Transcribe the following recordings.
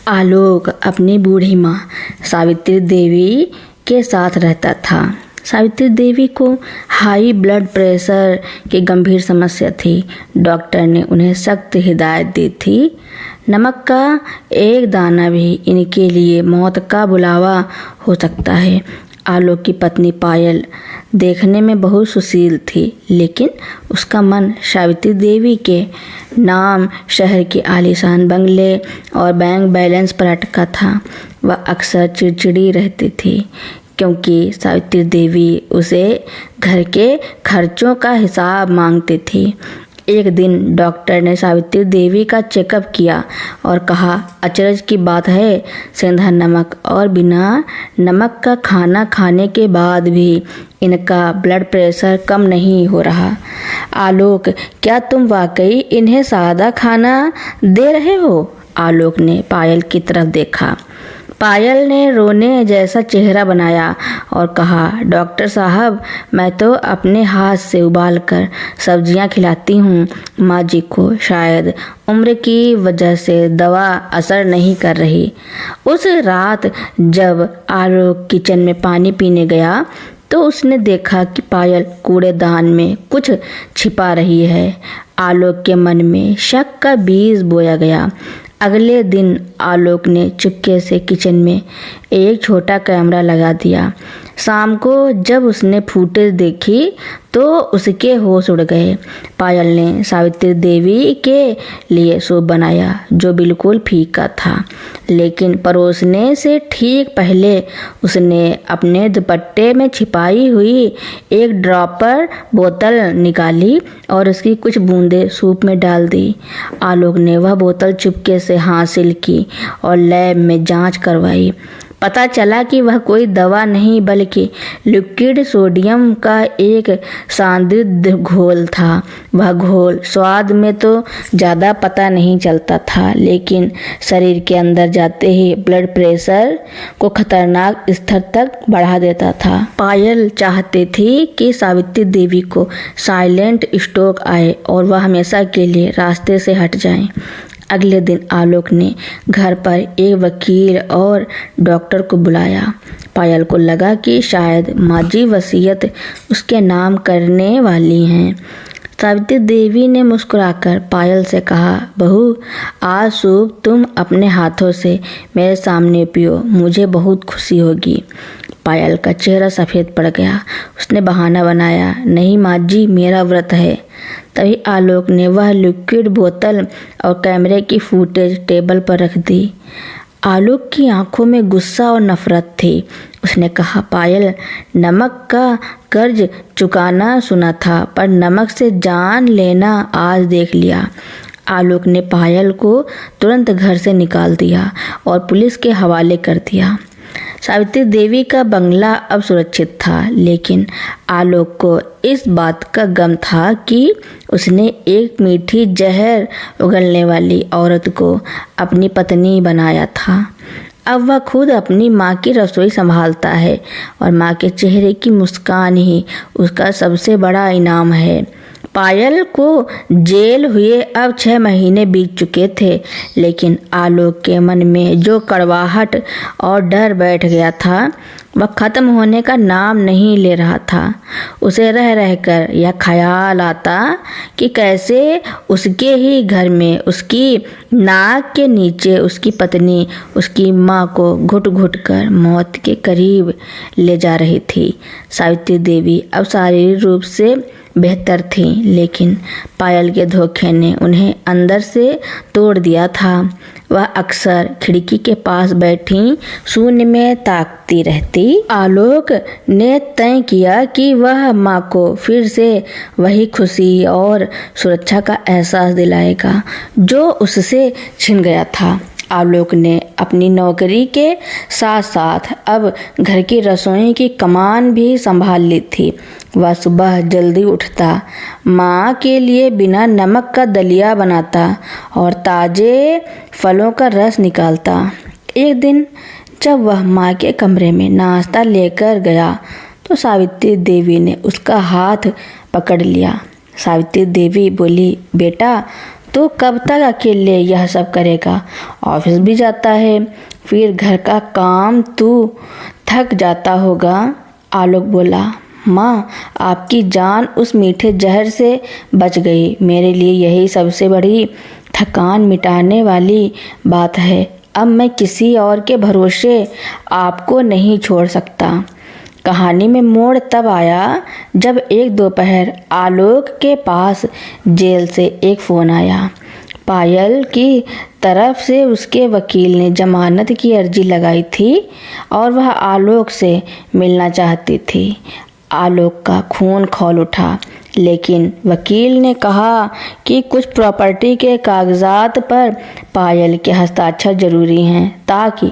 आलोक अपनी बूढ़ी माँ सावित्री देवी के साथ रहता था। सावित्री देवी को हाई ब्लड प्रेशर की गंभीर समस्या थी। डॉक्टर ने उन्हें सख्त हिदायत दी थी। नमक का एक दाना भी इनके लिए मौत का बुलावा हो सकता है। आलोक की पत्नी पायल देखने में बहुत सुशील थी, लेकिन उसका मन सावित्री देवी के नाम शहर के आलीशान बंगले और बैंक बैलेंस पर अटका था। वह अक्सर चिड़चिड़ी रहती थी क्योंकि सावित्री देवी उसे घर के खर्चों का हिसाब मांगती थी। एक दिन डॉक्टर ने सावित्री देवी का चेकअप किया और कहा, अचरज की बात है, सेंधा नमक और बिना नमक का खाना खाने के बाद भी इनका ब्लड प्रेशर कम नहीं हो रहा। आलोक, क्या तुम वाकई इन्हें सादा खाना दे रहे हो? आलोक ने पायल की तरफ देखा। पायल ने रोने जैसा चेहरा बनाया और कहा, डॉक्टर साहब, मैं तो अपने हाथ से उबाल कर सब्जियां खिलाती हूँ माँ जी को। शायद उम्र की वजह से दवा असर नहीं कर रही। उस रात जब आलोक किचन में पानी पीने गया तो उसने देखा कि पायल कूड़ेदान में कुछ छिपा रही है। आलोक के मन में शक का बीज बोया गया। अगले दिन आलोक ने चुपके से किचन में एक छोटा कैमरा लगा दिया। शाम को जब उसने फुटेज देखी तो उसके होश उड़ गए। पायल ने सावित्री देवी के लिए सूप बनाया जो बिल्कुल फीका था, लेकिन परोसने से ठीक पहले उसने अपने दुपट्टे में छिपाई हुई एक ड्रॉपर बोतल निकाली और उसकी कुछ बूंदें सूप में डाल दी। आलोक ने वह बोतल चुपके से हासिल की और लैब में जांच करवाई। पता चला कि वह कोई दवा नहीं बल्कि लिक्विड सोडियम का एक सांद्र घोल था। वह घोल स्वाद में तो ज़्यादा पता नहीं चलता था, लेकिन शरीर के अंदर जाते ही ब्लड प्रेशर को खतरनाक स्तर तक बढ़ा देता था। पायल चाहती थी कि सावित्री देवी को साइलेंट स्ट्रोक आए और वह हमेशा के लिए रास्ते से हट जाए। अगले दिन आलोक ने घर पर एक वकील और डॉक्टर को बुलाया। पायल को लगा कि शायद माजी वसीयत उसके नाम करने वाली हैं। सावित्री देवी ने मुस्कुराकर पायल से कहा, बहू, आज सूप तुम अपने हाथों से मेरे सामने पियो, मुझे बहुत खुशी होगी। पायल का चेहरा सफ़ेद पड़ गया। उसने बहाना बनाया, नहीं माँ जी, मेरा व्रत है। तभी आलोक ने वह लिक्विड बोतल और कैमरे की फुटेज टेबल पर रख दी। आलोक की आंखों में गुस्सा और नफरत थी। उसने कहा, पायल, नमक का कर्ज चुकाना सुना था, पर नमक से जान लेना आज देख लिया। आलोक ने पायल को तुरंत घर से निकाल दिया और पुलिस के हवाले कर दिया। सावित्री देवी का बंगला अब सुरक्षित था, लेकिन आलोक को इस बात का गम था कि उसने एक मीठी जहर उगलने वाली औरत को अपनी पत्नी बनाया था। अब वह खुद अपनी माँ की रसोई संभालता है और माँ के चेहरे की मुस्कान ही उसका सबसे बड़ा इनाम है। पायल को जेल हुए अब 6 महीने बीत चुके थे, लेकिन आलोक के मन में जो कड़वाहट और डर बैठ गया था वह खत्म होने का नाम नहीं ले रहा था। उसे रह रहकर यह ख्याल आता कि कैसे उसके ही घर में उसकी नाक के नीचे उसकी पत्नी उसकी माँ को घुट घुट कर मौत के करीब ले जा रही थी। सावित्री देवी अब शारीरिक रूप से बेहतर थी, लेकिन पायल के धोखे ने उन्हें अंदर से तोड़ दिया था। वह अक्सर खिड़की के पास बैठी शून्य में ताकती रहती। आलोक ने तय किया कि वह माँ को फिर से वही खुशी और सुरक्षा का एहसास दिलाएगा जो उससे छिन गया था। आलोक ने अपनी नौकरी के साथ साथ अब घर की रसोई की कमान भी संभाल ली थी। वह सुबह जल्दी उठता, माँ के लिए बिना नमक का दलिया बनाता और ताज़े फलों का रस निकालता। एक दिन जब वह माँ के कमरे में नाश्ता लेकर गया तो सावित्री देवी ने उसका हाथ पकड़ लिया। सावित्री देवी बोली, बेटा, तो कब तक अकेले यह सब करेगा? ऑफिस भी जाता है, फिर घर का काम, तू थक जाता होगा। आलोक बोला, माँ, आपकी जान उस मीठे जहर से बच गई। मेरे लिए यही सबसे बड़ी थकान मिटाने वाली बात है। अब मैं किसी और के भरोसे आपको नहीं छोड़ सकता। कहानी में मोड़ तब आया जब एक दोपहर आलोक के पास जेल से एक फ़ोन आया। पायल की तरफ से उसके वकील ने जमानत की अर्जी लगाई थी और वह आलोक से मिलना चाहती थी। आलोक का खून खौल उठा, लेकिन वकील ने कहा कि कुछ प्रॉपर्टी के कागजात पर पायल के हस्ताक्षर जरूरी हैं ताकि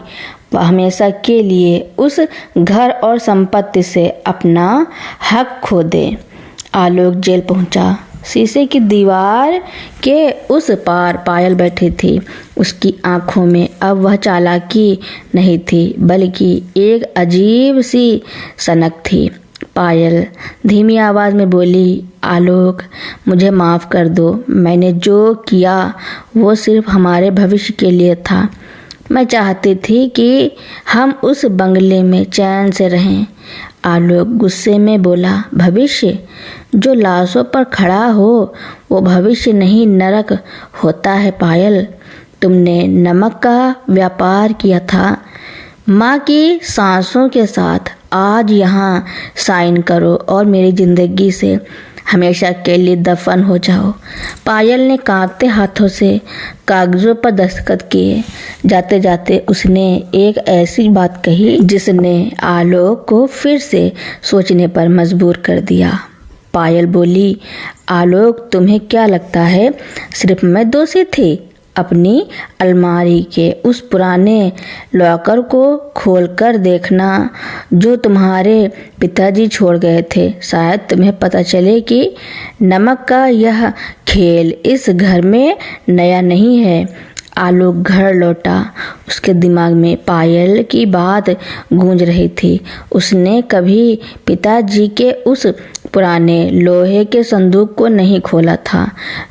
वह हमेशा के लिए उस घर और संपत्ति से अपना हक खो दे। आलोक जेल पहुंचा। शीशे की दीवार के उस पार पायल बैठी थी। उसकी आंखों में अब वह चालाकी नहीं थी, बल्कि एक अजीब सी सनक थी। पायल धीमी आवाज़ में बोली, आलोक, मुझे माफ़ कर दो। मैंने जो किया वो सिर्फ हमारे भविष्य के लिए था। मैं चाहती थी कि हम उस बंगले में चैन से रहें। आलोक गुस्से में बोला, भविष्य? जो लाशों पर खड़ा हो वो भविष्य नहीं, नरक होता है। पायल, तुमने नमक का व्यापार किया था। माँ की सांसों के साथ आज यहाँ साइन करो और मेरी ज़िंदगी से हमेशा के लिए दफन हो जाओ। पायल ने कांपते हाथों से कागजों पर दस्तखत किए। जाते जाते उसने एक ऐसी बात कही जिसने आलोक को फिर से सोचने पर मजबूर कर दिया। पायल बोली, आलोक, तुम्हें क्या लगता है सिर्फ मैं दोषी थी? अपनी अलमारी के उस पुराने लॉकर को खोलकर देखना जो तुम्हारे पिताजी छोड़ गए थे। शायद तुम्हें पता चले कि नमक का यह खेल इस घर में नया नहीं है। आलोक घर लौटा। उसके दिमाग में पायल की बात गूंज रही थी। उसने कभी पिताजी के उस पुराने लोहे के संदूक को नहीं खोला था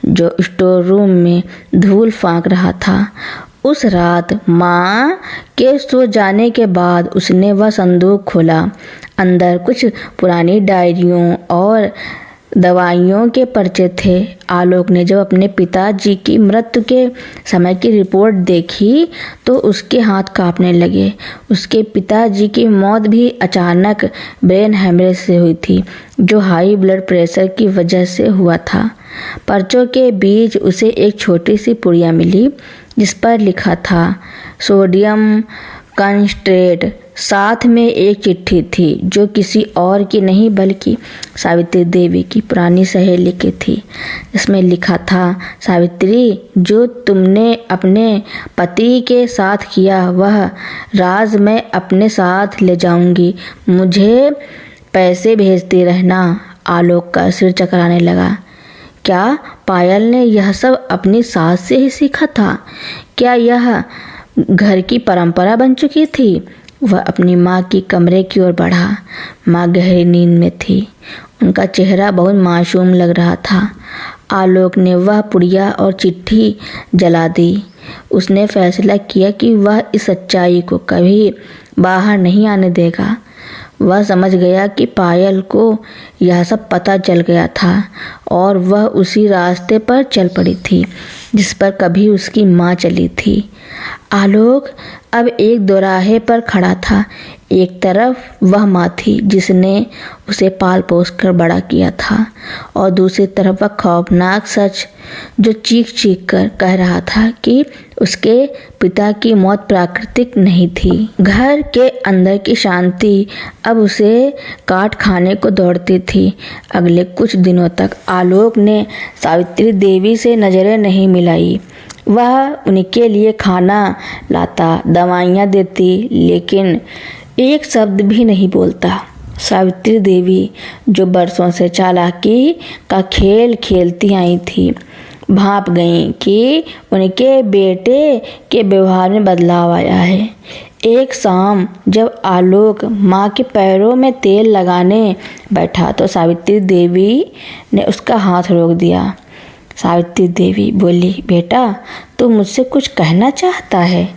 जो स्टोर रूम में धूल फांक रहा था। उस रात माँ के सो जाने के बाद उसने वह संदूक खोला। अंदर कुछ पुरानी डायरियों और दवाइयों के पर्चे थे। आलोक ने जब अपने पिताजी की मृत्यु के समय की रिपोर्ट देखी तो उसके हाथ कांपने लगे। उसके पिताजी की मौत भी अचानक ब्रेन हेमरेज से हुई थी, जो हाई ब्लड प्रेशर की वजह से हुआ था। पर्चों के बीच उसे एक छोटी सी पुड़िया मिली जिस पर लिखा था सोडियम कंसंट्रेट। साथ में एक चिट्ठी थी जो किसी और की नहीं बल्कि सावित्री देवी की पुरानी सहेली की थी। इसमें लिखा था, सावित्री, जो तुमने अपने पति के साथ किया वह राज मैं अपने साथ ले जाऊंगी। मुझे पैसे भेजती रहना। आलोक का सिर चकराने लगा। क्या पायल ने यह सब अपनी सास से ही सीखा था? क्या यह घर की परंपरा बन चुकी थी? वह अपनी माँ की कमरे की ओर बढ़ा। माँ गहरी नींद में थी। उनका चेहरा बहुत मासूम लग रहा था। आलोक ने वह पुड़िया और चिट्ठी जला दी। उसने फैसला किया कि वह इस सच्चाई को कभी बाहर नहीं आने देगा। वह समझ गया कि पायल को यह सब पता चल गया था और वह उसी रास्ते पर चल पड़ी थी जिस पर कभी उसकी माँ चली थी। आलोक अब एक दोराहे पर खड़ा था। एक तरफ वह माँ थी जिसने उसे पाल पोस कर बड़ा किया था और दूसरी तरफ वह खौफनाक सच जो चीख चीख कर कह रहा था कि उसके पिता की मौत प्राकृतिक नहीं थी। घर के अंदर की शांति अब उसे काट खाने को दौड़ती थी। अगले कुछ दिनों तक आलोक ने सावित्री देवी से नजरें नहीं मिलाई। वह उनके लिए खाना लाता, दवाइयाँ देती, लेकिन एक शब्द भी नहीं बोलता। सावित्री देवी जो बरसों से चालाकी का खेल खेलती आई थी, भाप गईं कि उनके बेटे के व्यवहार में बदलाव आया है। एक शाम जब आलोक माँ के पैरों में तेल लगाने बैठा तो सावित्री देवी ने उसका हाथ रोक दिया। सावित्री देवी बोली, बेटा तू मुझसे कुछ कहना चाहता है?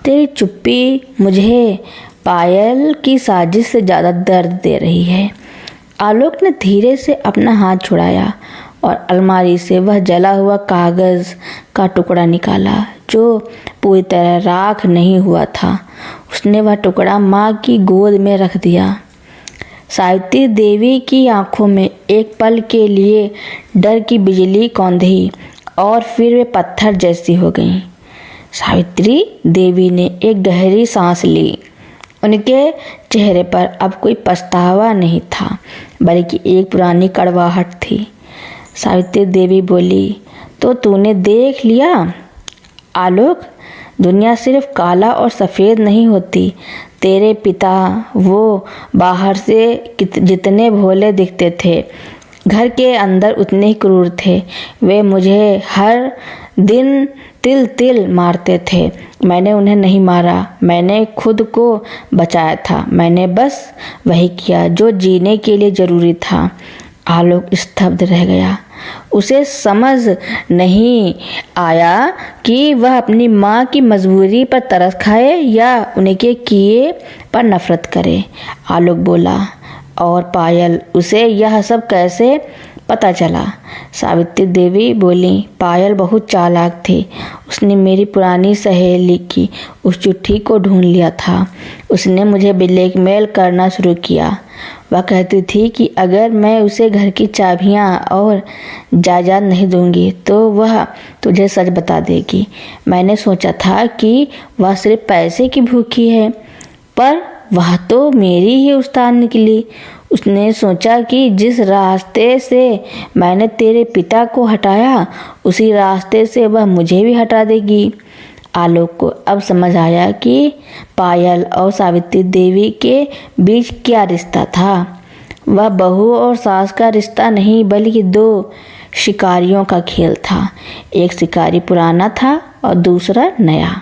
तेरी चुप्पी मुझे पायल की साजिश से ज़्यादा दर्द दे रही है। आलोक ने धीरे से अपना हाथ छुड़ाया और अलमारी से वह जला हुआ कागज़ का टुकड़ा निकाला जो पूरी तरह राख नहीं हुआ था। उसने वह टुकड़ा माँ की गोद में रख दिया। सावित्री देवी की आंखों में एक पल के लिए डर की बिजली कौंधी और फिर वे पत्थर जैसी हो गईं। सावित्री देवी ने एक गहरी सांस ली। उनके चेहरे पर अब कोई पछतावा नहीं था, बल्कि एक पुरानी कड़वाहट थी। सावित्री देवी बोली, तो तूने देख लिया आलोक, दुनिया सिर्फ काला और सफ़ेद नहीं होती। तेरे पिता वो बाहर से जितने भोले दिखते थे, घर के अंदर उतने ही क्रूर थे। वे मुझे हर दिन तिल तिल मारते थे। मैंने उन्हें नहीं मारा, मैंने खुद को बचाया था। मैंने बस वही किया जो जीने के लिए ज़रूरी था। आलोक स्तब्ध रह गया। उसे समझ नहीं आया कि वह अपनी माँ की मजबूरी पर तरस खाए या उनके किए पर नफरत करे। आलोक बोला, और पायल, उसे यह सब कैसे पता चला? सावित्री देवी बोली, पायल बहुत चालाक थी। उसने मेरी पुरानी सहेली की उस चिट्ठी को ढूंढ लिया था। उसने मुझे ब्लैकमेल करना शुरू किया। वह कहती थी कि अगर मैं उसे घर की चाबियां और जायदाद नहीं दूंगी तो वह तुझे सच बता देगी। मैंने सोचा था कि वह सिर्फ पैसे की भूखी है, पर वह तो मेरी ही उस्ताद निकली। उसने सोचा कि जिस रास्ते से मैंने तेरे पिता को हटाया, उसी रास्ते से वह मुझे भी हटा देगी। आलोक को अब समझ आया कि पायल और सावित्री देवी के बीच क्या रिश्ता था। वह बहू और सास का रिश्ता नहीं, बल्कि दो शिकारियों का खेल था। एक शिकारी पुराना था और दूसरा नया।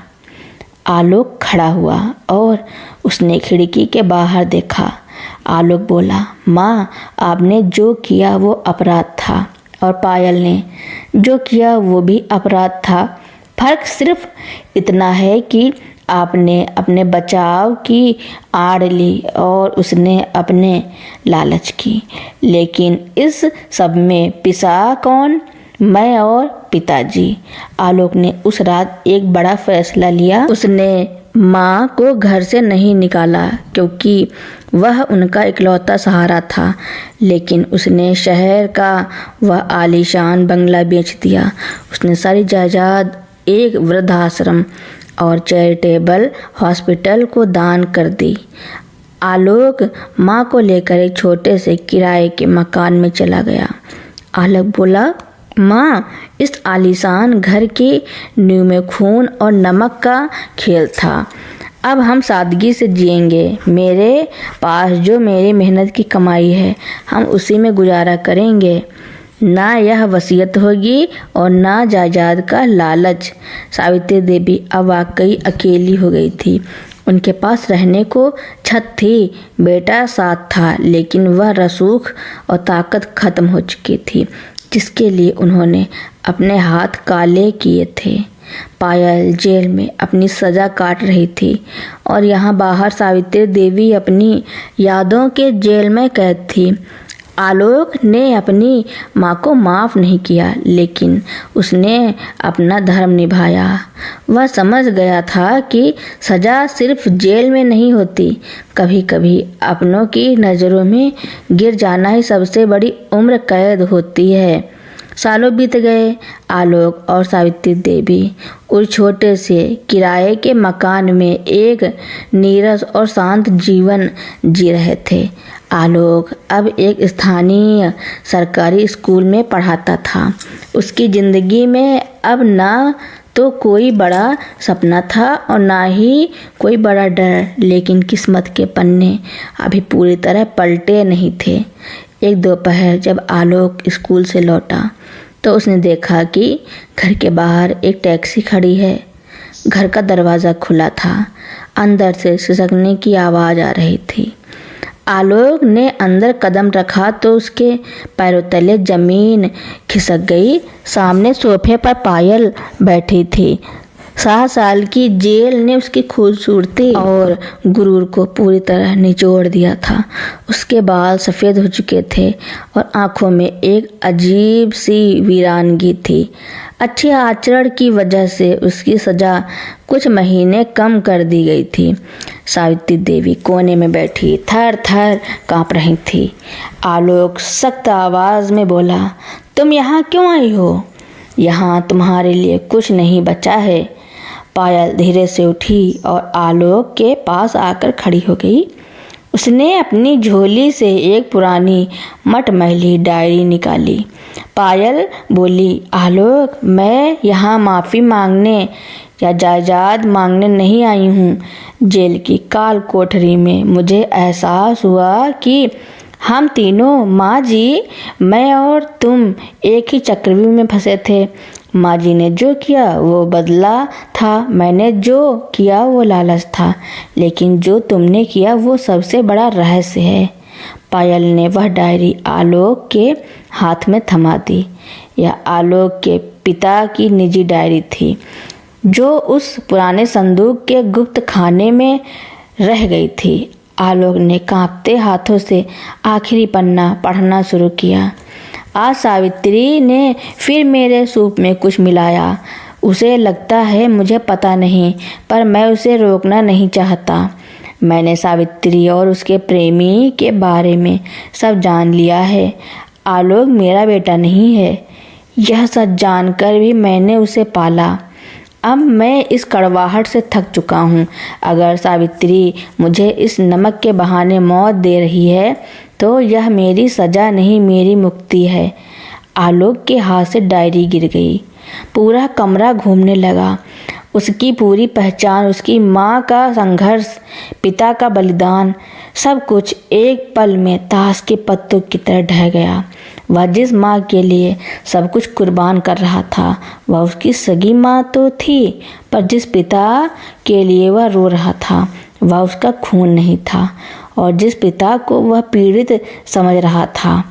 आलोक खड़ा हुआ और उसने खिड़की के बाहर देखा। आलोक बोला, माँ, आपने जो किया वो अपराध था और पायल ने जो किया वो भी अपराध था। फर्क सिर्फ इतना है कि आपने अपने बचाव की आड़ ली और उसने अपने लालच की। लेकिन इस सब में पिसा कौन? मैं और पिताजी। आलोक ने उस रात एक बड़ा फैसला लिया। उसने माँ को घर से नहीं निकाला क्योंकि वह उनका इकलौता सहारा था, लेकिन उसने शहर का वह आलीशान बंगला बेच दिया। उसने सारी जायदाद एक वृद्धाश्रम और चैरिटेबल हॉस्पिटल को दान कर दी। आलोक माँ को लेकर एक छोटे से किराए के मकान में चला गया। आलोक बोला, माँ, इस आलीशान घर की नींव में खून और नमक का खेल था। अब हम सादगी से जिएंगे। मेरे पास जो मेरी मेहनत की कमाई है, हम उसी में गुजारा करेंगे। ना यह वसीयत होगी और ना जायदाद का लालच। सावित्री देवी अब वाकई अकेली हो गई थी। उनके पास रहने को छत थी, बेटा साथ था, लेकिन वह रसूख और ताकत खत्म हो चुकी थी जिसके लिए उन्होंने अपने हाथ काले किए थे। पायल जेल में अपनी सज़ा काट रही थी और यहाँ बाहर सावित्री देवी अपनी यादों के जेल में कैद थी। आलोक ने अपनी माँ को माफ़ नहीं किया, लेकिन उसने अपना धर्म निभाया। वह समझ गया था कि सज़ा सिर्फ जेल में नहीं होती, कभी कभी अपनों की नज़रों में गिर जाना ही सबसे बड़ी उम्र कैद होती है। सालों बीत गए। आलोक और सावित्री देवी उस छोटे से किराए के मकान में एक नीरस और शांत जीवन जी रहे थे। आलोक अब एक स्थानीय सरकारी स्कूल में पढ़ाता था। उसकी ज़िंदगी में अब ना तो कोई बड़ा सपना था और ना ही कोई बड़ा डर, लेकिन किस्मत के पन्ने अभी पूरी तरह पलटे नहीं थे। एक दोपहर जब आलोक स्कूल से लौटा तो उसने देखा कि घर के बाहर एक टैक्सी खड़ी है। घर का दरवाज़ा खुला था। अंदर से सिसकने की आवाज़ आ रही थी। आलोक ने अंदर कदम रखा तो उसके पैरों तले जमीन खिसक गई। सामने सोफे पर पायल बैठी थी। 7 साल की जेल ने उसकी खूबसूरती और गुरूर को पूरी तरह निचोड़ दिया था। उसके बाल सफ़ेद हो चुके थे और आंखों में एक अजीब सी वीरानगी थी। अच्छे आचरण की वजह से उसकी सज़ा कुछ महीने कम कर दी गई थी। सावित्री देवी कोने में बैठी थर थर काँप रही थी। आलोक सख्त आवाज़ में बोला, तुम यहाँ क्यों आई हो? यहाँ तुम्हारे लिए कुछ नहीं बचा है। पायल धीरे से उठी और आलोक के पास आकर खड़ी हो गई। उसने अपनी झोली से एक पुरानी मटमैली डायरी निकाली। पायल बोली, आलोक, मैं यहाँ माफ़ी मांगने या जायदाद मांगने नहीं आई हूँ। जेल की काल कोठरी में मुझे एहसास हुआ कि हम तीनों, माँ जी, मैं और तुम, एक ही चक्रव्यूह में फंसे थे। माँ जी ने जो किया वो बदला था, मैंने जो किया वो लालच था, लेकिन जो तुमने किया वो सबसे बड़ा रहस्य है। पायल ने वह डायरी आलोक के हाथ में थमा दी। यह आलोक के पिता की निजी डायरी थी, जो उस पुराने संदूक के गुप्त खाने में रह गई थी। आलोक ने कांपते हाथों से आखिरी पन्ना पढ़ना शुरू किया। आज सावित्री ने फिर मेरे सूप में कुछ मिलाया। उसे लगता है मुझे पता नहीं, पर मैं उसे रोकना नहीं चाहता। मैंने सावित्री और उसके प्रेमी के बारे में सब जान लिया है। आलोक मेरा बेटा नहीं है। यह सच जानकर भी मैंने उसे पाला। अब मैं इस कड़वाहट से थक चुका हूँ। अगर सावित्री मुझे इस नमक के बहाने मौत दे रही है तो यह मेरी सज़ा नहीं, मेरी मुक्ति है। आलोक के हाथ से डायरी गिर गई। पूरा कमरा घूमने लगा। उसकी पूरी पहचान, उसकी माँ का संघर्ष, पिता का बलिदान, सब कुछ एक पल में ताश के पत्तों की तरह ढह गया। वह जिस माँ के लिए सब कुछ कुर्बान कर रहा था वह उसकी सगी माँ तो थी, पर जिस पिता के लिए वह रो रहा था वह उसका खून नहीं था, और जिस पिता को वह पीड़ित समझ रहा था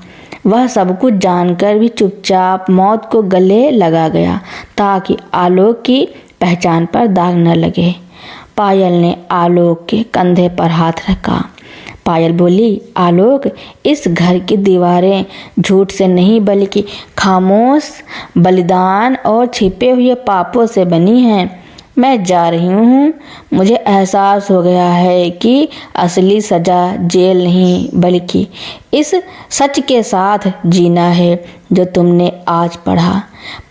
वह सब कुछ जानकर भी चुपचाप मौत को गले लगा गया ताकि आलोक की पहचान पर दाग न लगे। पायल ने आलोक के कंधे पर हाथ रखा। पायल बोली, आलोक, इस घर की दीवारें झूठ से नहीं बल्कि खामोश बलिदान और छिपे हुए पापों से बनी हैं। मैं जा रही हूँ। मुझे एहसास हो गया है कि असली सज़ा जेल नहीं बल्कि इस सच के साथ जीना है जो तुमने आज पढ़ा।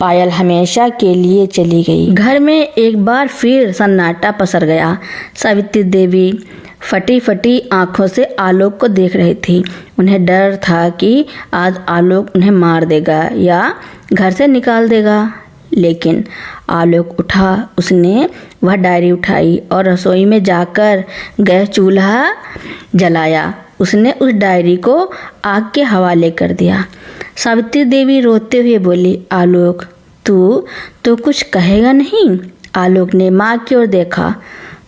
पायल हमेशा के लिए चली गई। घर में एक बार फिर सन्नाटा पसर गया। सावित्री देवी फटी फटी आंखों से आलोक को देख रही थी। उन्हें डर था कि आज आलोक उन्हें मार देगा या घर से निकाल देगा। लेकिन आलोक उठा। उसने वह डायरी उठाई और रसोई में जाकर गैस चूल्हा जलाया। उसने उस डायरी को आग के हवाले कर दिया। सावित्री देवी रोते हुए बोली, आलोक, तू तो कुछ कहेगा नहीं? आलोक ने माँ की ओर देखा।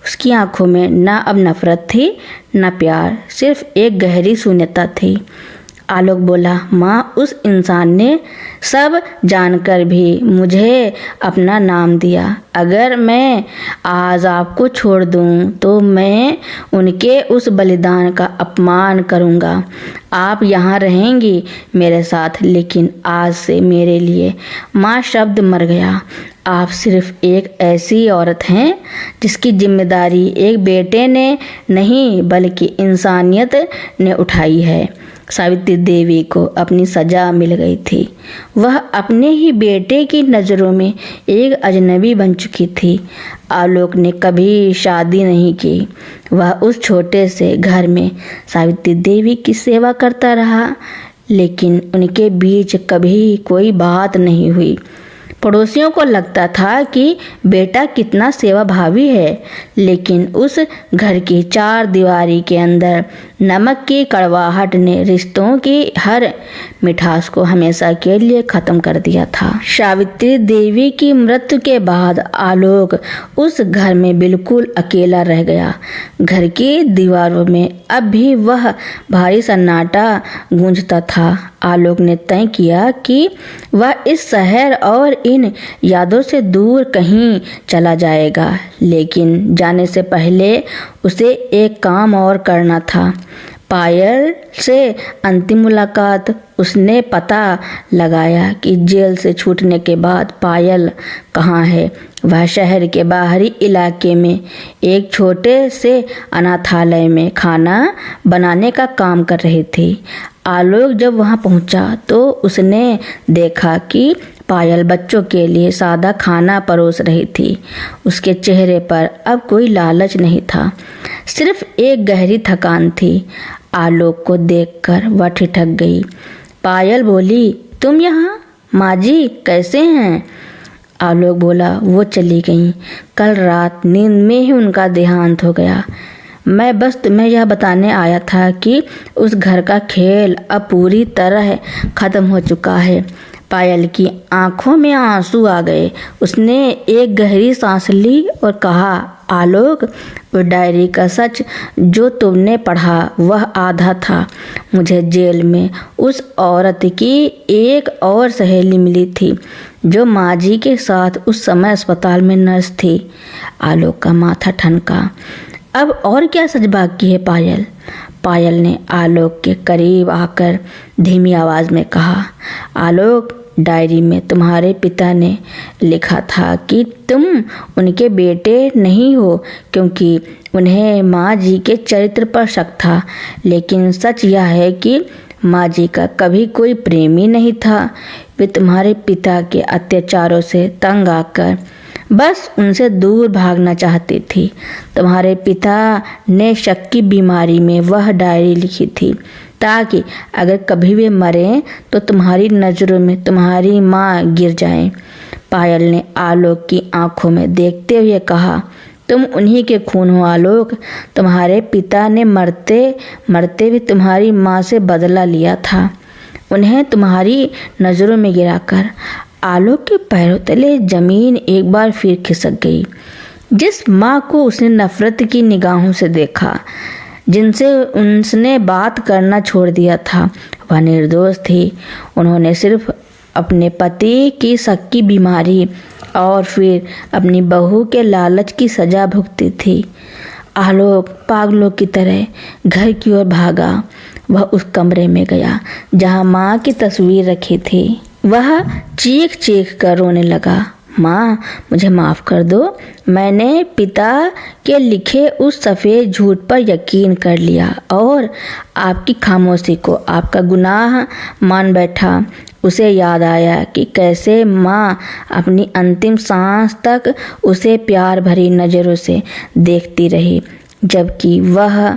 उसकी आंखों में ना अब नफरत थी ना प्यार, सिर्फ एक गहरी शून्यता थी। आलोक बोला, माँ, उस इंसान ने सब जानकर भी मुझे अपना नाम दिया। अगर मैं आज आपको छोड़ दूँ तो मैं उनके उस बलिदान का अपमान करूँगा। आप यहाँ रहेंगी मेरे साथ, लेकिन आज से मेरे लिए माँ शब्द मर गया। आप सिर्फ एक ऐसी औरत हैं जिसकी जिम्मेदारी एक बेटे ने नहीं बल्कि इंसानियत ने उठाई है। सावित्री देवी को अपनी सज़ा मिल गई थी। वह अपने ही बेटे की नज़रों में एक अजनबी बन चुकी थी। आलोक ने कभी शादी नहीं की। वह उस छोटे से घर में सावित्री देवी की सेवा करता रहा, लेकिन उनके बीच कभी कोई बात नहीं हुई। पड़ोसियों को लगता था कि बेटा कितना सेवाभावी है, लेकिन उस घर की चार दीवारी के अंदर नमक की कड़वाहट ने रिश्तों की हर मिठास को हमेशा के लिए खत्म कर दिया था। सावित्री देवी की मृत्यु के बाद आलोक उस घर में बिल्कुल अकेला रह गया। घर की दीवारों में अब भी वह भारी सन्नाटा गूंजता था। आलोक ने तय किया कि वह इस शहर और इन यादों से दूर कहीं चला जाएगा, लेकिन जाने से पहले उसे एक काम और करना था। पायल से अंतिम मुलाकात। उसने पता लगाया कि जेल से छूटने के बाद पायल कहाँ है। वह शहर के बाहरी इलाके में एक छोटे से अनाथालय में खाना बनाने का काम कर रही थी। आलोक जब वहां पहुंचा तो उसने देखा कि पायल बच्चों के लिए सादा खाना परोस रही थी। उसके चेहरे पर अब कोई लालच नहीं था, सिर्फ एक गहरी थकान थी। आलोक को देखकर वह ठिठक गई। पायल बोली, तुम यहाँ? माँ जी कैसे हैं? आलोक बोला, वो चली गईं। कल रात नींद में ही उनका देहांत हो गया। मैं बस तुम्हें यह बताने आया था कि उस घर का खेल अब पूरी तरह खत्म हो चुका है। पायल की आंखों में आंसू आ गए। उसने एक गहरी सांस ली और कहा, आलोक, वो डायरी का सच जो तुमने पढ़ा वह आधा था। मुझे जेल में उस औरत की एक और सहेली मिली थी जो माँ जी के साथ उस समय अस्पताल में नर्स थी। आलोक का माथा ठनका। अब और क्या सच बाकी है पायल? पायल ने आलोक के करीब आकर धीमी आवाज में कहा, आलोक, डायरी में तुम्हारे पिता ने लिखा था कि तुम उनके बेटे नहीं हो क्योंकि उन्हें माँ जी के चरित्र पर शक था। लेकिन सच यह है कि माँ जी का कभी कोई प्रेमी नहीं था। वे तुम्हारे पिता के अत्याचारों से तंग आकर बस उनसे दूर भागना चाहती थी। तुम्हारे पिता ने शक की बीमारी में वह डायरी लिखी थी ताकि अगर कभी वे मरें तो तुम्हारी नज़रों में तुम्हारी माँ गिर जाए। पायल ने आलोक की आंखों में देखते हुए कहा, तुम उन्हीं के खून हो आलोक। तुम्हारे पिता ने मरते मरते भी तुम्हारी माँ से बदला लिया था, उन्हें तुम्हारी नज़रों में गिराकर। आलोक के पैरों तले जमीन एक बार फिर खिसक गई। जिस माँ को उसने नफरत की निगाहों से देखा, जिनसे उसने बात करना छोड़ दिया था, वह निर्दोष थी। उन्होंने सिर्फ अपने पति की शक की बीमारी और फिर अपनी बहू के लालच की सजा भुगती थी। आलोक पागलों की तरह घर की ओर भागा। वह उस कमरे में गया जहां माँ की तस्वीर रखी थी। वह चीख चीख कर रोने लगा, माँ, मुझे माफ़ कर दो। मैंने पिता के लिखे उस सफ़ेद झूठ पर यकीन कर लिया और आपकी खामोशी को आपका गुनाह मान बैठा। उसे याद आया कि कैसे माँ अपनी अंतिम सांस तक उसे प्यार भरी नज़रों से देखती रही, जबकि वह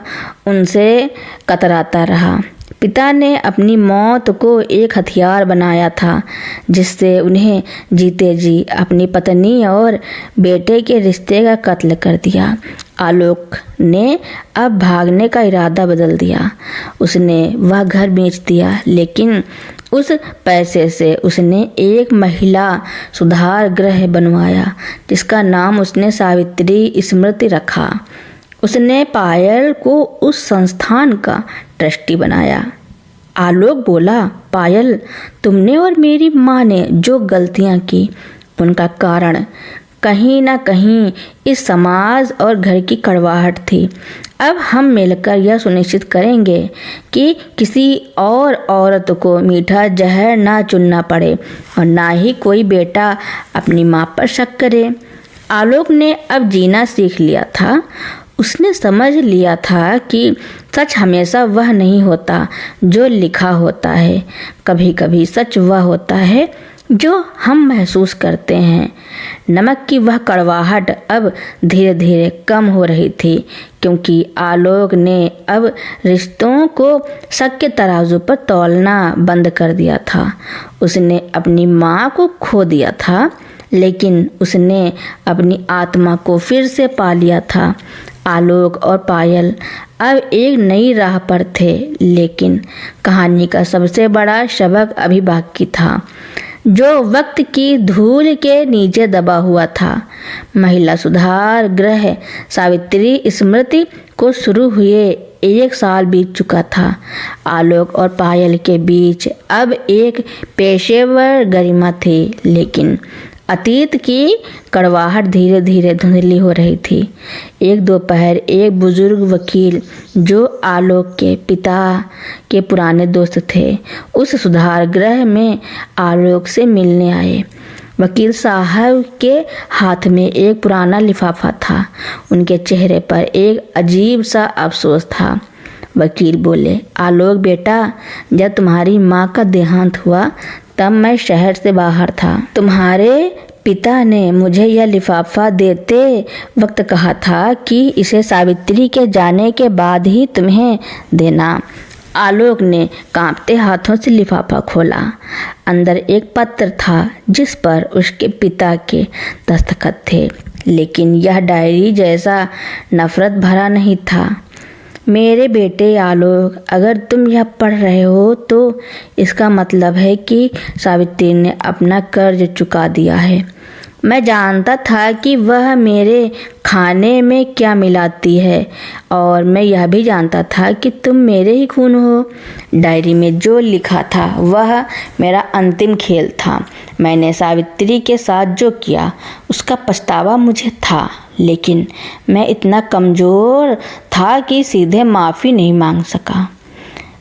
उनसे कतराता रहा। पिता ने अपनी मौत को एक हथियार बनाया था जिससे उन्हें जीते जी अपनी पत्नी और बेटे के रिश्ते का कत्ल कर दिया। आलोक ने अब भागने का इरादा बदल दिया। उसने वह घर बेच दिया, लेकिन उस पैसे से उसने एक महिला सुधार गृह बनवाया जिसका नाम उसने सावित्री स्मृति रखा। उसने पायल को उस संस्थान का ट्रस्टी बनाया। आलोक बोला, पायल, तुमने और मेरी माँ ने जो गलतियाँ की उनका कारण कहीं ना कहीं इस समाज और घर की कड़वाहट थी। अब हम मिलकर यह सुनिश्चित करेंगे कि किसी और औरत को मीठा जहर ना चुनना पड़े और ना ही कोई बेटा अपनी माँ पर शक करे। आलोक ने अब जीना सीख लिया था। उसने समझ लिया था कि सच हमेशा वह नहीं होता जो लिखा होता है। कभी कभी सच वह होता है जो हम महसूस करते हैं। नमक की वह कड़वाहट अब धीरे धीरे कम हो रही थी, क्योंकि आलोक ने अब रिश्तों को शक के तराजू पर तौलना बंद कर दिया था। उसने अपनी माँ को खो दिया था, लेकिन उसने अपनी आत्मा को फिर से पा लिया था। आलोक और पायल अब एक नई राह पर थे, लेकिन कहानी का सबसे बड़ा सबक अभी बाकी था, जो वक्त की धूल के नीचे दबा हुआ था। महिला सुधार गृह सावित्री स्मृति को शुरू हुए 1 साल बीत चुका था। आलोक और पायल के बीच अब एक पेशेवर गरिमा थी, लेकिन अतीत की कड़वाहट धीरे धीरे धुंधली हो रही थी। एक दोपहर एक बुजुर्ग वकील, जो आलोक के पिता के पुराने दोस्त थे, उस सुधार गृह में आलोक से मिलने आए। वकील साहब के हाथ में एक पुराना लिफाफा था। उनके चेहरे पर एक अजीब सा अफसोस था। वकील बोले, आलोक बेटा, जब तुम्हारी माँ का देहांत हुआ तब मैं शहर से बाहर था। तुम्हारे पिता ने मुझे यह लिफाफा देते वक्त कहा था कि इसे सावित्री के जाने के बाद ही तुम्हें देना। आलोक ने कांपते हाथों से लिफाफा खोला। अंदर एक पत्र था जिस पर उसके पिता के दस्तखत थे, लेकिन यह डायरी जैसा नफरत भरा नहीं था। मेरे बेटे आलोक, अगर तुम यह पढ़ रहे हो तो इसका मतलब है कि सावित्री ने अपना कर्ज चुका दिया है। मैं जानता था कि वह मेरे खाने में क्या मिलाती है, और मैं यह भी जानता था कि तुम मेरे ही खून हो। डायरी में जो लिखा था वह मेरा अंतिम खेल था। मैंने सावित्री के साथ जो किया उसका पछतावा मुझे था, लेकिन मैं इतना कमज़ोर था कि सीधे माफ़ी नहीं मांग सका।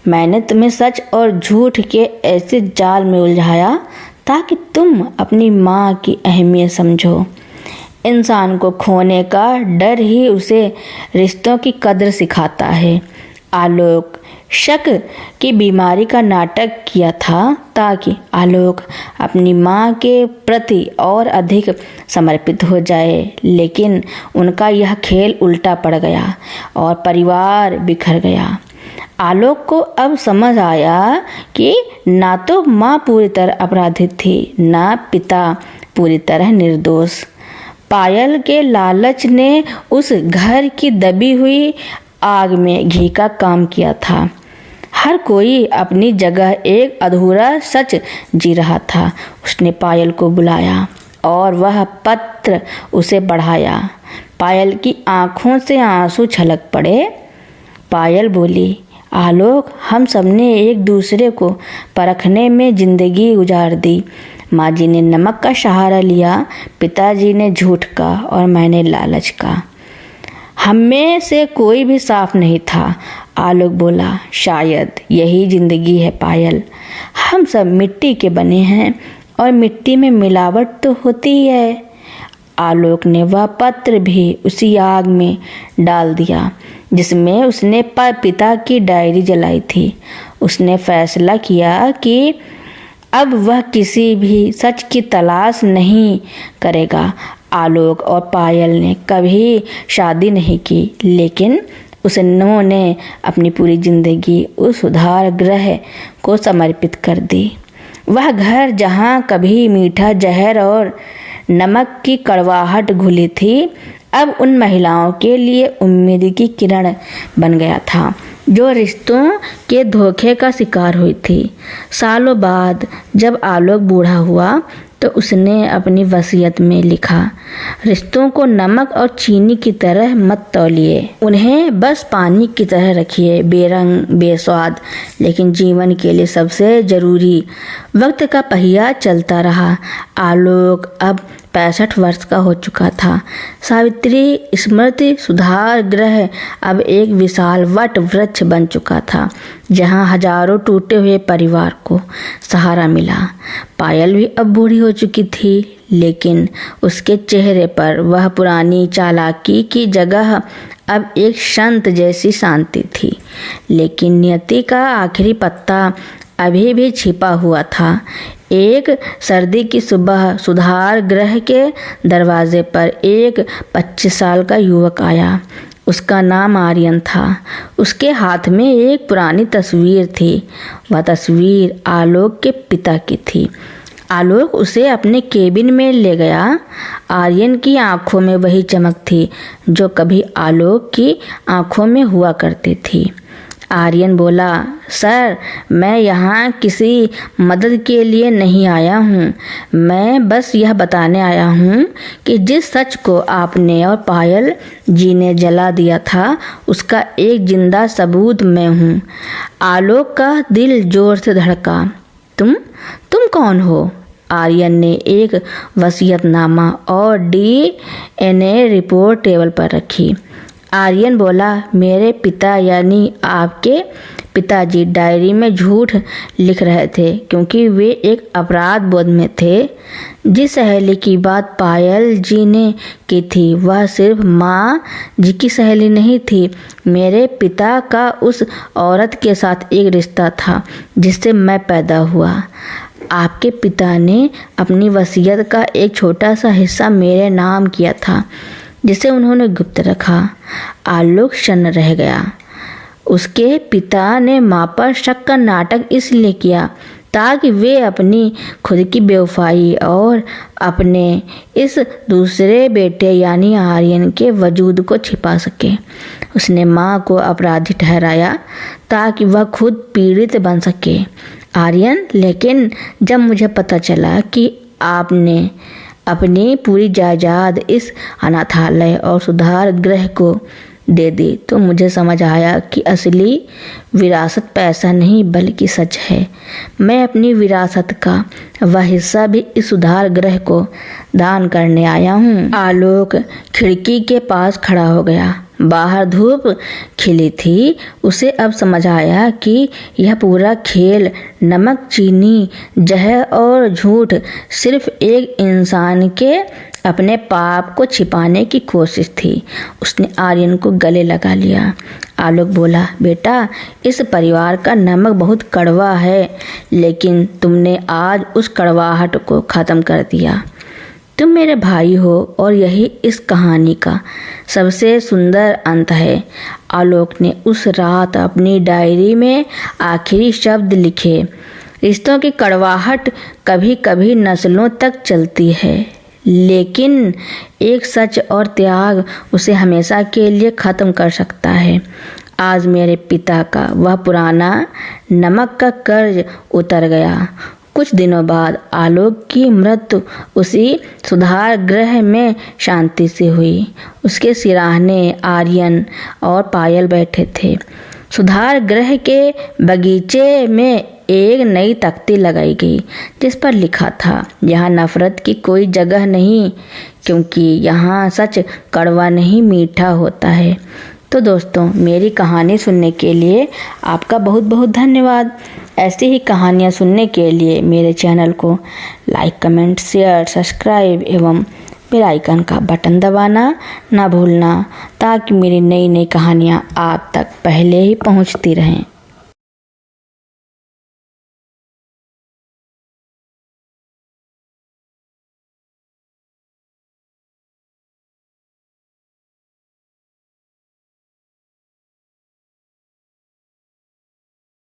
मैंने तुम्हें सच और झूठ के ऐसे जाल में उलझाया ताकि तुम अपनी माँ की अहमियत समझो। इंसान को खोने का डर ही उसे रिश्तों की कदर सिखाता है। आलोक शक की बीमारी का नाटक किया था ताकि आलोक अपनी माँ के प्रति और अधिक समर्पित हो जाए, लेकिन उनका यह खेल उल्टा पड़ गया और परिवार बिखर गया। आलोक को अब समझ आया कि ना तो माँ पूरी तरह अपराधित थी, ना पिता पूरी तरह निर्दोष। पायल के लालच ने उस घर की दबी हुई आग में घी का काम किया था। हर कोई अपनी जगह एक अधूरा सच जी रहा था। उसने पायल को बुलाया और वह पत्र उसे बढ़ाया। पायल की आंखों से आंसू छलक पड़े। पायल बोली, आलोक, हम सबने एक दूसरे को परखने में जिंदगी गुजार दी। माँ जी ने नमक का सहारा लिया, पिताजी ने झूठ का और मैंने लालच का। हम में से कोई भी साफ नहीं था। आलोक बोला, शायद यही जिंदगी है पायल। हम सब मिट्टी के बने हैं और मिट्टी में मिलावट तो होती ही है। आलोक ने वह पत्र भी उसी आग में डाल दिया जिसमें उसने पिता की डायरी जलाई थी। उसने फैसला किया कि अब वह किसी भी सच की तलाश नहीं करेगा। आलोक और पायल ने कभी शादी नहीं की, लेकिन उन्होंने अपनी पूरी जिंदगी उस सुधार गृह को समर्पित कर दी। वह घर जहाँ कभी मीठा जहर और नमक की कड़वाहट घुली थी, अब उन महिलाओं के लिए उम्मीद की किरण बन गया था जो रिश्तों के धोखे का शिकार हुई थी। सालों बाद जब आलोक बूढ़ा हुआ तो उसने अपनी वसीयत में लिखा, रिश्तों को नमक और चीनी की तरह मत तौलिए। उन्हें बस पानी की तरह रखिए, बेरंग बेस्वाद, लेकिन जीवन के लिए सबसे जरूरी। वक्त का पहिया चलता रहा। आलोक अब 65 वर्ष का हो चुका था। सावित्री स्मृति सुधार गृह अब एक विशाल वट वृक्ष बन चुका था, जहां हजारों टूटे हुए परिवार को सहारा मिला। पायल भी अब बूढ़ी हो चुकी थी, लेकिन उसके चेहरे पर वह पुरानी चालाकी की जगह अब एक शांत जैसी शांति थी। लेकिन नियति का आखिरी पत्ता अभी भी छिपा हुआ था। एक सर्दी की सुबह सुधार गृह के दरवाजे पर एक 25 साल का युवक आया। उसका नाम आर्यन था। उसके हाथ में एक पुरानी तस्वीर थी। वह तस्वीर आलोक के पिता की थी। आलोक उसे अपने केबिन में ले गया। आर्यन की आंखों में वही चमक थी जो कभी आलोक की आंखों में हुआ करती थी। आर्यन बोला, सर, मैं यहाँ किसी मदद के लिए नहीं आया हूँ। मैं बस यह बताने आया हूँ कि जिस सच को आपने और पायल जी ने जला दिया था उसका एक जिंदा सबूत मैं हूँ। आलोक का दिल जोर से धड़का। तुम कौन हो? आर्यन ने एक वसीयतनामा और DNA रिपोर्ट टेबल पर रखी। आर्यन बोला, मेरे पिता यानी आपके पिताजी डायरी में झूठ लिख रहे थे क्योंकि वे एक अपराध बोध में थे। जिस सहेली की बात पायल जी ने की थी वह सिर्फ माँ जी की सहेली नहीं थी। मेरे पिता का उस औरत के साथ एक रिश्ता था जिससे मैं पैदा हुआ। आपके पिता ने अपनी वसीयत का एक छोटा सा हिस्सा मेरे नाम किया था जिसे उन्होंने गुप्त रखा। आलोक क्षण रह गया। उसके पिता ने माँ पर शक का नाटक इसलिए किया ताकि वे अपनी खुद की बेवफाई और अपने इस दूसरे बेटे यानी आर्यन के वजूद को छिपा सके। उसने माँ को अपराधी ठहराया ताकि वह खुद पीड़ित बन सके। आर्यन, लेकिन जब मुझे पता चला कि आपने अपनी पूरी जायदाद इस अनाथालय और सुधार गृह को दे दी तो मुझे समझ आया कि असली विरासत पैसा नहीं बल्कि सच है। मैं अपनी विरासत का वह हिस्सा भी इस सुधार गृह को दान करने आया हूँ। आलोक खिड़की के पास खड़ा हो गया। बाहर धूप खिली थी। उसे अब समझ आया कि यह पूरा खेल नमक, चीनी, जहर और झूठ सिर्फ एक इंसान के अपने पाप को छिपाने की कोशिश थी। उसने आर्यन को गले लगा लिया। आलोक बोला, बेटा, इस परिवार का नमक बहुत कड़वा है लेकिन तुमने आज उस कड़वाहट को ख़त्म कर दिया। तुम मेरे भाई हो और यही इस कहानी का सबसे सुंदर अंत है। आलोक ने उस रात अपनी डायरी में आखिरी शब्द लिखे। रिश्तों की कड़वाहट कभी कभी नस्लों तक चलती है लेकिन एक सच और त्याग उसे हमेशा के लिए ख़त्म कर सकता है। आज मेरे पिता का वह पुराना नमक का कर्ज उतर गया। कुछ दिनों बाद आलोक की मृत्यु उसी सुधार गृह में शांति से हुई। उसके सिराहने आर्यन और पायल बैठे थे। सुधार गृह के बगीचे में एक नई तख्ती लगाई गई जिस पर लिखा था, यहाँ नफरत की कोई जगह नहीं क्योंकि यहाँ सच कड़वा नहीं मीठा होता है। तो दोस्तों, मेरी कहानी सुनने के लिए आपका बहुत बहुत धन्यवाद। ऐसी ही कहानियाँ सुनने के लिए मेरे चैनल को लाइक, कमेंट, शेयर, सब्सक्राइब एवं बेल आइकन का बटन दबाना ना भूलना ताकि मेरी नई नई कहानियाँ आप तक पहले ही पहुँचती रहें।